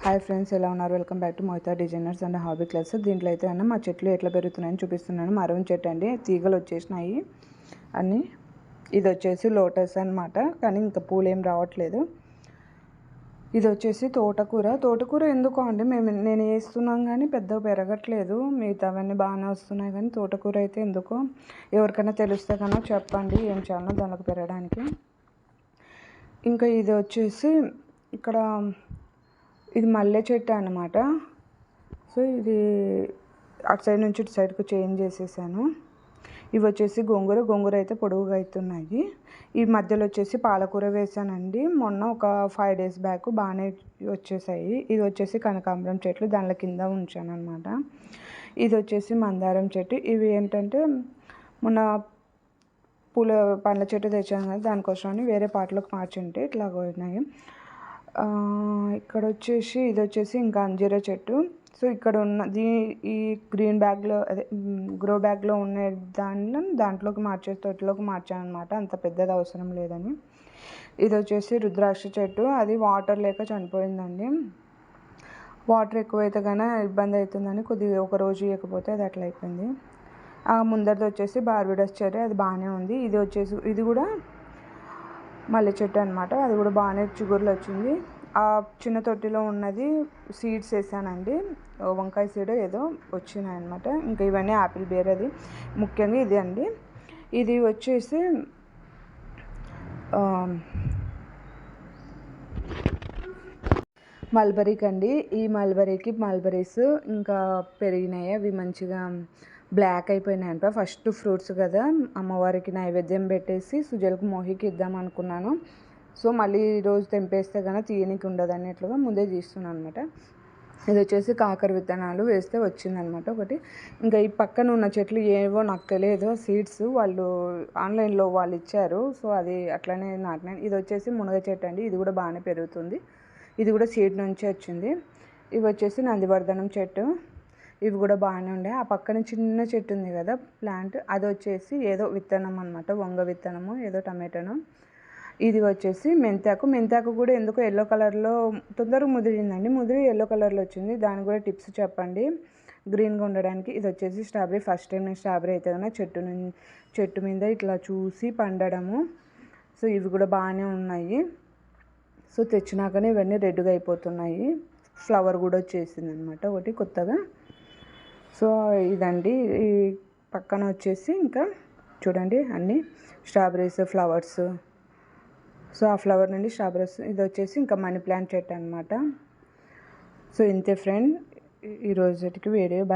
Hi friends, ఎలా ఉన్నారు? Welcome back to Mohita designers and hobby class. దీంట్లో అయితే అన్న మా చెట్లు ఎట్లా పెరుగుతున్నాయని చూపిస్తున్నాను. మరం చెట్టు అండి, తీగలు వచ్చేసినాయి అన్నీ. ఇది వచ్చేసి లోటస్ అనమాట, కానీ ఇంకా పూలు ఏం రావట్లేదు. ఇది వచ్చేసి తోటకూర ఎందుకో అండి నేను వేస్తున్నాం కానీ పెద్దగా పెరగట్లేదు. మిగతావన్నీ బాగానే వస్తున్నాయి, కానీ తోటకూర అయితే ఎందుకో. ఎవరికైనా తెలిస్తే కన్నా చెప్పండి ఏం చేయాలో దానికి పెరగడానికి. ఇంకా ఇది వచ్చేసి ఇక్కడ ఇది మల్లె చెట్టు అనమాట. సో ఇది అటు సైడ్ నుంచి ఇటు సైడ్కి చేంజ్ చేసేసాను. ఇవి వచ్చేసి గోంగూర అయితే పొడవుగా అవుతున్నాయి. ఈ మధ్యలో వచ్చేసి పాలకూర వేసానండి. మొన్న ఒక 5 days బ్యాక్ బాగానే వచ్చేసాయి. ఇది వచ్చేసి కనకాంబరం చెట్లు, దానిలో కింద ఉంచాను అనమాట. ఇది వచ్చేసి మందారం చెట్టు. ఇవి ఏంటంటే మొన్న పండ్ల చెట్టు తెచ్చాను కదా, దానికోసమని వేరే పాటలోకి మార్చుంటే ఇట్లా పోయినాయి. ఇక్కడ వచ్చేసి ఇది వచ్చేసి ఇంకా అంజీరా చెట్టు. సో ఇక్కడ ఉన్నది ఈ గ్రీన్ బ్యాగ్లో, అదే గ్రో బ్యాగ్లో ఉన్న దాంట్లోకి తొట్టిలోకి మార్చాను అనమాట, అంత పెద్దది అవసరం లేదని. ఇది వచ్చేసి రుద్రాక్ష చెట్టు. అది వాటర్ లేక చనిపోయిందండి. వాటర్ ఎక్కువైతే కానీ ఇబ్బంది అవుతుందని కొద్దిగా ఒక రోజు ఇవ్వకపోతే అది అట్లా అయిపోయింది. ముందరిది వచ్చేసి బార్బిడస్ చెట్టు, అది బాగానే ఉంది. ఇది కూడా మల్లె చెట్టు అనమాట. అది కూడా బాగానే చిగురులు వచ్చింది. ఆ చిన్న తొట్టిలో ఉన్నది సీడ్స్ వేసానండి, వంకాయ సీడ్ ఏదో వచ్చినాయి అనమాట. ఇంకా ఇవన్నీ యాపిల్ బేర్, అది ముఖ్యంగా ఇది అండి. ఇది వచ్చేసి మల్బరీకి అండి. ఈ మల్బరీస్ ఇంకా పెరిగినాయి. అవి మంచిగా బ్లాక్ అయిపోయినాయి అంట. ఫస్ట్ ఫ్రూట్స్ కదా, అమ్మవారికి నైవేద్యం పెట్టేసి సుజలకు మోహికి ఇద్దాం అనుకున్నాను. సో మళ్ళీ ఈరోజు తెంపేస్తే కనుక తీయనికి ఉండదు అన్నట్లుగా ముందే తీస్తున్నాను అనమాట. ఇది వచ్చేసి కాకర విత్తనాలు వేస్తే వచ్చిందనమాట ఒకటి. ఇంకా ఈ పక్కన ఉన్న చెట్లు ఏవో నాకు తెలియదు, సీడ్స్ వాళ్ళు ఆన్లైన్లో వాళ్ళు ఇచ్చారు. సో అది అట్లనే నాటినాను. ఇది వచ్చేసి మునగ చెట్టు అండి. ఇది కూడా బాగానే పెరుగుతుంది. ఇది కూడా సీడ్ నుంచే వచ్చింది. ఇవి వచ్చేసి నందివర్ధనం చెట్టు. ఇవి కూడా బాగానే ఉండే. ఆ పక్కన చిన్న చెట్టు ఉంది కదా ప్లాంట్, అది వచ్చేసి ఏదో విత్తనం అనమాట, వంగ విత్తనము ఏదో టమాటాను. ఇది వచ్చేసి మెంతాకు కూడా ఎందుకో ఎల్లో కలర్లో తొందరగా ముదిరి ఎల్లో కలర్లో వచ్చింది. దానికి కూడా టిప్స్ చెప్పండి గ్రీన్గా ఉండడానికి. ఇది వచ్చేసి స్ట్రాబెరీ. ఫస్ట్ టైం నేను స్ట్రాబెరీ అయితే కన్నా చెట్టు మీద ఇట్లా చూసి పండడము. సో ఇవి కూడా బాగానే ఉన్నాయి. సో తెచ్చినాకనే ఇవన్నీ రెడ్గా అయిపోతున్నాయి. ఫ్లవర్ కూడా వచ్చేసింది అనమాట ఒకటి కొత్తగా. సో ఇదండి. ఈ పక్కన వచ్చేసి ఇంకా చూడండి అన్నీ స్ట్రాబెరీస్, ఫ్లవర్స్. సో ఆ ఫ్లవర్ నుండి స్ట్రాబెరీస్. ఇది వచ్చేసి ఇంకా మనీ ప్లాంట్ చెట్టు అనమాట. సో ఇంతే ఫ్రెండ్, ఈ రోజుకి వీడియో. బాయ్.